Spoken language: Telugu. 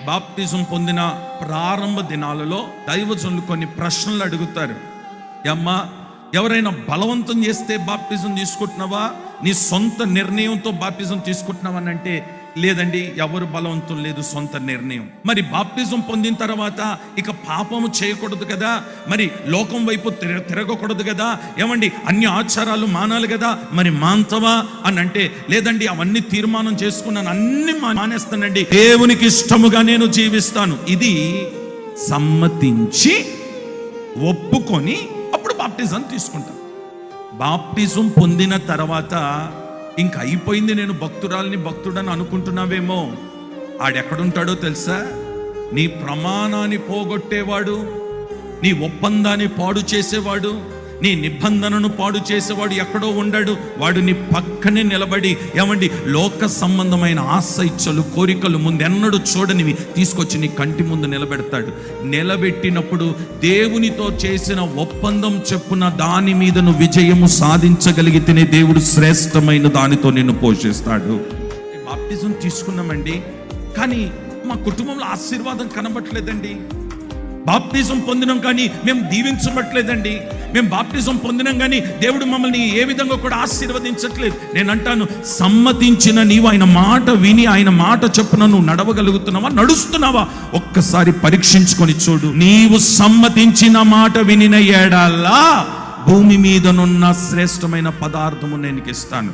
బాప్టిజం పొందిన ప్రారంభ దినాలలో దైవజనులు కొన్ని ప్రశ్నలు అడుగుతారు. అమ్మా, ఎవరైనా బలవంతం చేస్తే బాప్టిజం తీసుకుంటున్నావా, నీ సొంత నిర్ణయంతో బాప్టిజం తీసుకుంటున్నావా అని అంటే, లేదండి, ఎవరు బలవంతం లేదు, సొంత నిర్ణయం. మరి బాప్టిజం పొందిన తర్వాత ఇక పాపము చేయకూడదు కదా, మరి లోకం వైపు తిరగకూడదు కదా, ఏమండి అన్ని ఆచారాలు మానాలి కదా, మరి మాంతవా అని అంటే, లేదండి అవన్నీ తీర్మానం చేసుకున్నాను, అన్ని మానేస్తానండి, దేవునికి ఇష్టముగా నేను జీవిస్తాను. ఇది సమ్మతించి ఒప్పుకొని అప్పుడు బాప్టిజం తీసుకుంటాను. బాప్టిజం పొందిన తర్వాత ఇంక అయిపోయింది, నేను భక్తుడని అనుకుంటున్నావేమో. ఆడెక్కడుంటాడో తెలుసా? నీ ప్రమాణాన్ని పోగొట్టేవాడు, నీ ఒప్పందాన్ని పాడు చేసేవాడు, నీ నిబంధనను పాడు చేసేవాడు ఎక్కడో ఉండడు. వాడు నీ పక్కనే నిలబడి, ఏమండి లోక సంబంధమైన ఆశ ఇచ్చలు కోరికలు ముందెన్నడూ చూడనివి తీసుకొచ్చి నీ కంటి ముందు నిలబెడతాడు. నిలబెట్టినప్పుడు దేవునితో చేసిన ఒప్పందం చెప్పున దాని మీద నువ్వు విజయము సాధించగలిగితేనే దేవుడు శ్రేష్టమైన దానితో నిన్ను పోషిస్తాడు. బాప్టిజం తీసుకున్నామండి, కానీ మా కుటుంబంలో ఆశీర్వాదం కనబట్లేదండి. బాప్టిజం పొందినాం కానీ మేము దీవించబట్లేదండి. మేము బాప్టిజం పొందినాం కానీ దేవుడు మమ్మల్ని ఏ విధంగా కూడా ఆశీర్వదించట్లేదు. నేను అంటాను, సమ్మతించిన నీవు ఆయన మాట విని ఆయన మాట చెప్పున నువ్వు నడవగలుగుతున్నావా, నడుస్తున్నావా? ఒక్కసారి పరీక్షించుకొని చూడు. నీవు సమ్మతించిన మాట వినిన ఏడాలా భూమి మీదనున్న శ్రేష్టమైన పదార్థము నేను ఇస్తాను.